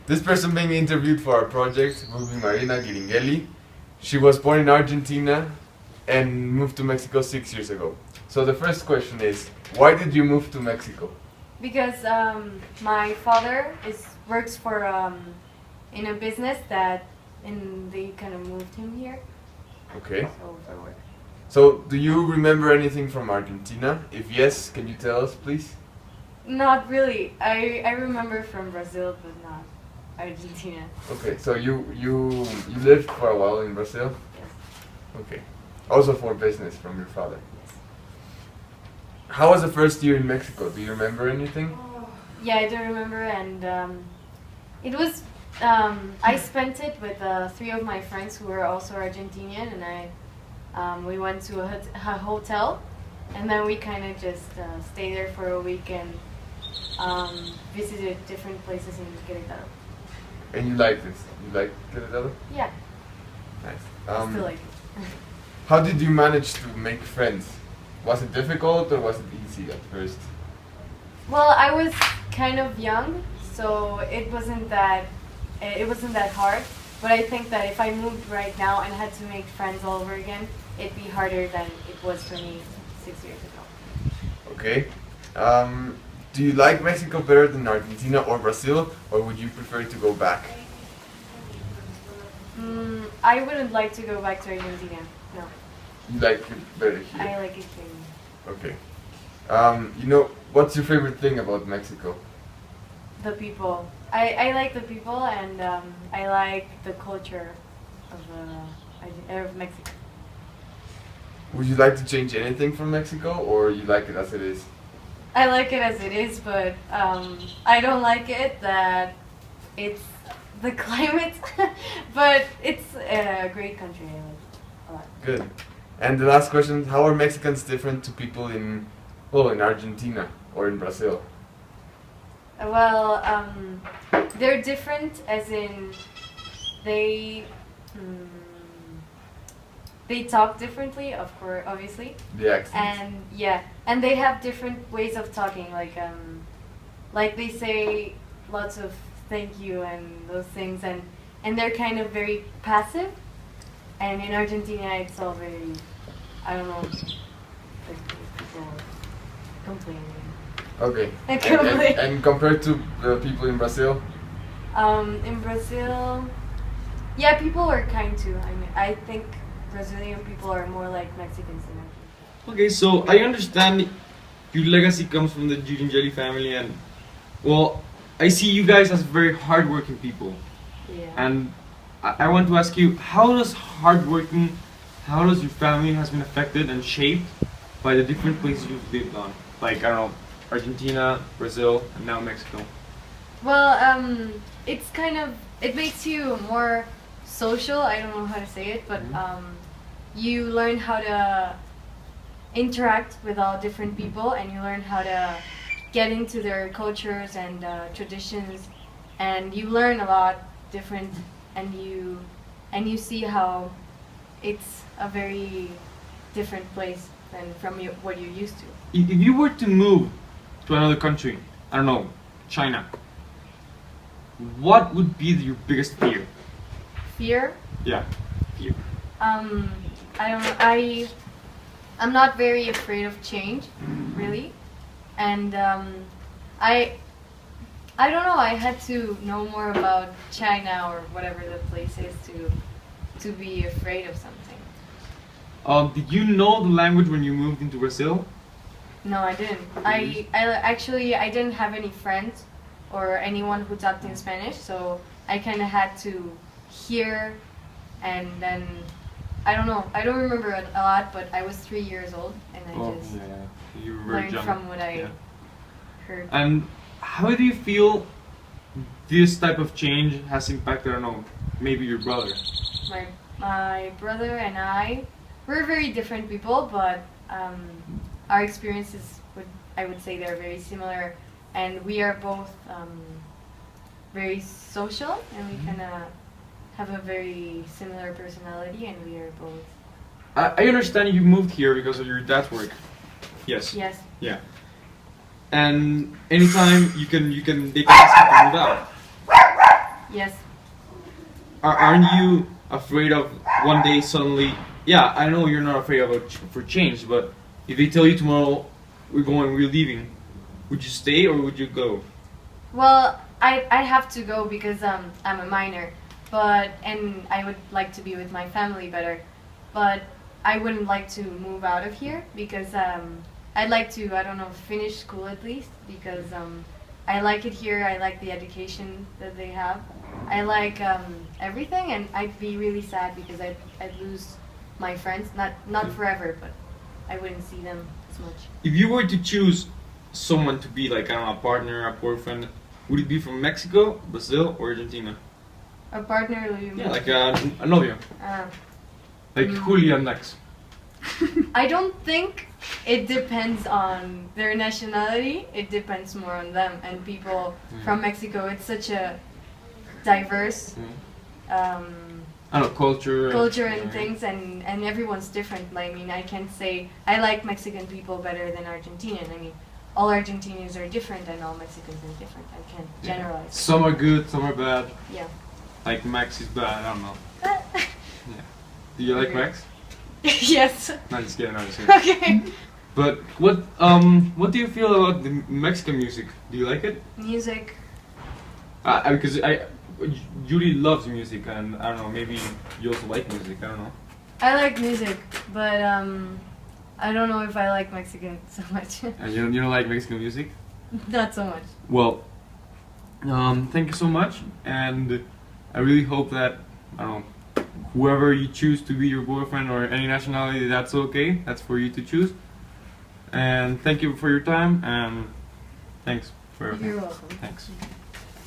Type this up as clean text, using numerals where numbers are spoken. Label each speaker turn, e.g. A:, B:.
A: This person being interviewed for our project will be Marina Giringeli. She was born in Argentina and moved to Mexico 6 years ago. So the first question is, why did you move to Mexico?
B: Because my father works for in a business and they kind of moved him here.
A: Okay.
B: So for work.
A: So do you remember anything from Argentina? If yes, can you tell us, please?
B: Not really. I remember from Brazil, but not Argentina.
A: Okay, so you lived for a while in Brazil?
B: Yes.
A: Okay. Also for business from your father?
B: Yes.
A: How was the first year in Mexico? Do you remember anything?
B: Yeah, I do remember, and it was. I spent it with 3 of my friends who were also Argentinian, and we went to a hotel, and then we kind of just stayed there for a week and visited different places in Querétaro.
A: And you liked this? You liked Querétaro?
B: Yeah.
A: Nice.
B: I still like it.
A: How did you manage to make friends? Was it difficult or was it easy at first?
B: Well, I was kind of young, so it wasn't that hard. But I think that if I moved right now and had to make friends all over again, it'd be harder than it was for me 6 years ago.
A: Okay. Do you like Mexico better than Argentina or Brazil, or would you prefer to go back?
B: I wouldn't like to go back to Argentina. No.
A: You like it better here?
B: I like it here.
A: Okay. What's your favorite thing about Mexico?
B: The people. I like the people, and I like the culture of Mexico.
A: Would you like to change anything from Mexico, or you like it as it is?
B: I like it as it is, but I don't like it that it's the climate, but it's a great country. I like it a lot.
A: Good. And the last question, how are Mexicans different to people in Argentina or in Brazil?
B: Well, they're different as in they talk differently, of course, obviously.
A: The accents.
B: And yeah, and they have different ways of talking. Like they say lots of thank you and those things, and they're kind of very passive. And in Argentina, it's all very, I don't know, like people complaining.
A: Okay.
B: And
A: and compared to the people in Brazil?
B: In Brazil, yeah, people are kind too. I mean, I think Brazilian people are more like Mexicans than Argentinians.
C: Okay, so I understand your legacy comes from the Giringeli family, and well, I see you guys as very hardworking people.
B: Yeah.
C: And I want to ask you, how does your family has been affected and shaped by the different places you've lived on? Like, I don't know, Argentina, Brazil, and now Mexico.
B: Well, it makes you more social. I don't know how to say it, but you learn how to interact with all different people, and you learn how to get into their cultures and traditions, and you learn a lot different, and you see how it's a very different place than from what you're used to.
C: If you were to move to another country, I don't know, China, what would be your biggest fear?
B: Fear?
C: Yeah, fear.
B: I don't know. I'm not very afraid of change, really, and I don't know. I had to know more about China or whatever the place is to be afraid of something.
C: Did you know the language when you moved into Brazil?
B: No, I didn't. I didn't have any friends or anyone who talked in Spanish, so I kind of had to hear, and then I don't know. I don't remember a lot, but I was 3 years old, and I just
C: you were very
B: learned
C: young.
B: from what I heard.
C: And how do you feel this type of change has impacted, I don't know, maybe your brother?
B: My brother and we're very different people, but our experiences, I would say they're very similar, and we are both very social, and we kind of have a very similar personality, and we are both.
C: I understand you moved here because of your dad's work. Yes.
B: Yes.
C: Yeah. And anytime they can ask you to move out.
B: Yes.
C: Aren't you afraid of one day suddenly? Yeah, I know you're not afraid of for change, but if they tell you tomorrow we're leaving, would you stay or would you go?
B: Well, I have to go because I'm a minor, and I would like to be with my family better, but I wouldn't like to move out of here because I'd like to, I don't know, finish school at least because I like it here. I like the education that they have. I like everything, and I'd be really sad because I'd lose my friends, not forever, but I wouldn't see them as much.
C: If you were to choose someone to be like, I don't know, a partner, a boyfriend, would it be from Mexico, Brazil, or Argentina?
B: A partner, what do you mean?
C: Yeah, like a novio. Like Julia next.
B: I don't think it depends on their nationality. It depends more on them and people from Mexico. It's such a diverse
C: I don't know, culture
B: and things, and everyone's different. I mean, I can't say I like Mexican people better than Argentinian. I mean, all Argentinians are different and all Mexicans are different. I can't generalize.
C: Some are good, some are bad.
B: Yeah.
C: Like Max is bad, I don't know. Yeah. Do you like Max?
B: Yes.
C: No, just kidding, no, just kidding.
B: Okay.
C: But what do you feel about the Mexican music? Do you like it?
B: Music.
C: Because Judy loves music, and I don't know, maybe you also like music, I don't know.
B: I like music, but I don't know if I like Mexican so much.
C: And you don't like Mexican music?
B: Not so much.
C: Well, thank you so much, and I really hope that, I don't know, whoever you choose to be your boyfriend or any nationality, that's okay. That's for you to choose. And thank you for your time, and thanks for everything.
B: You're welcome.
C: Thanks.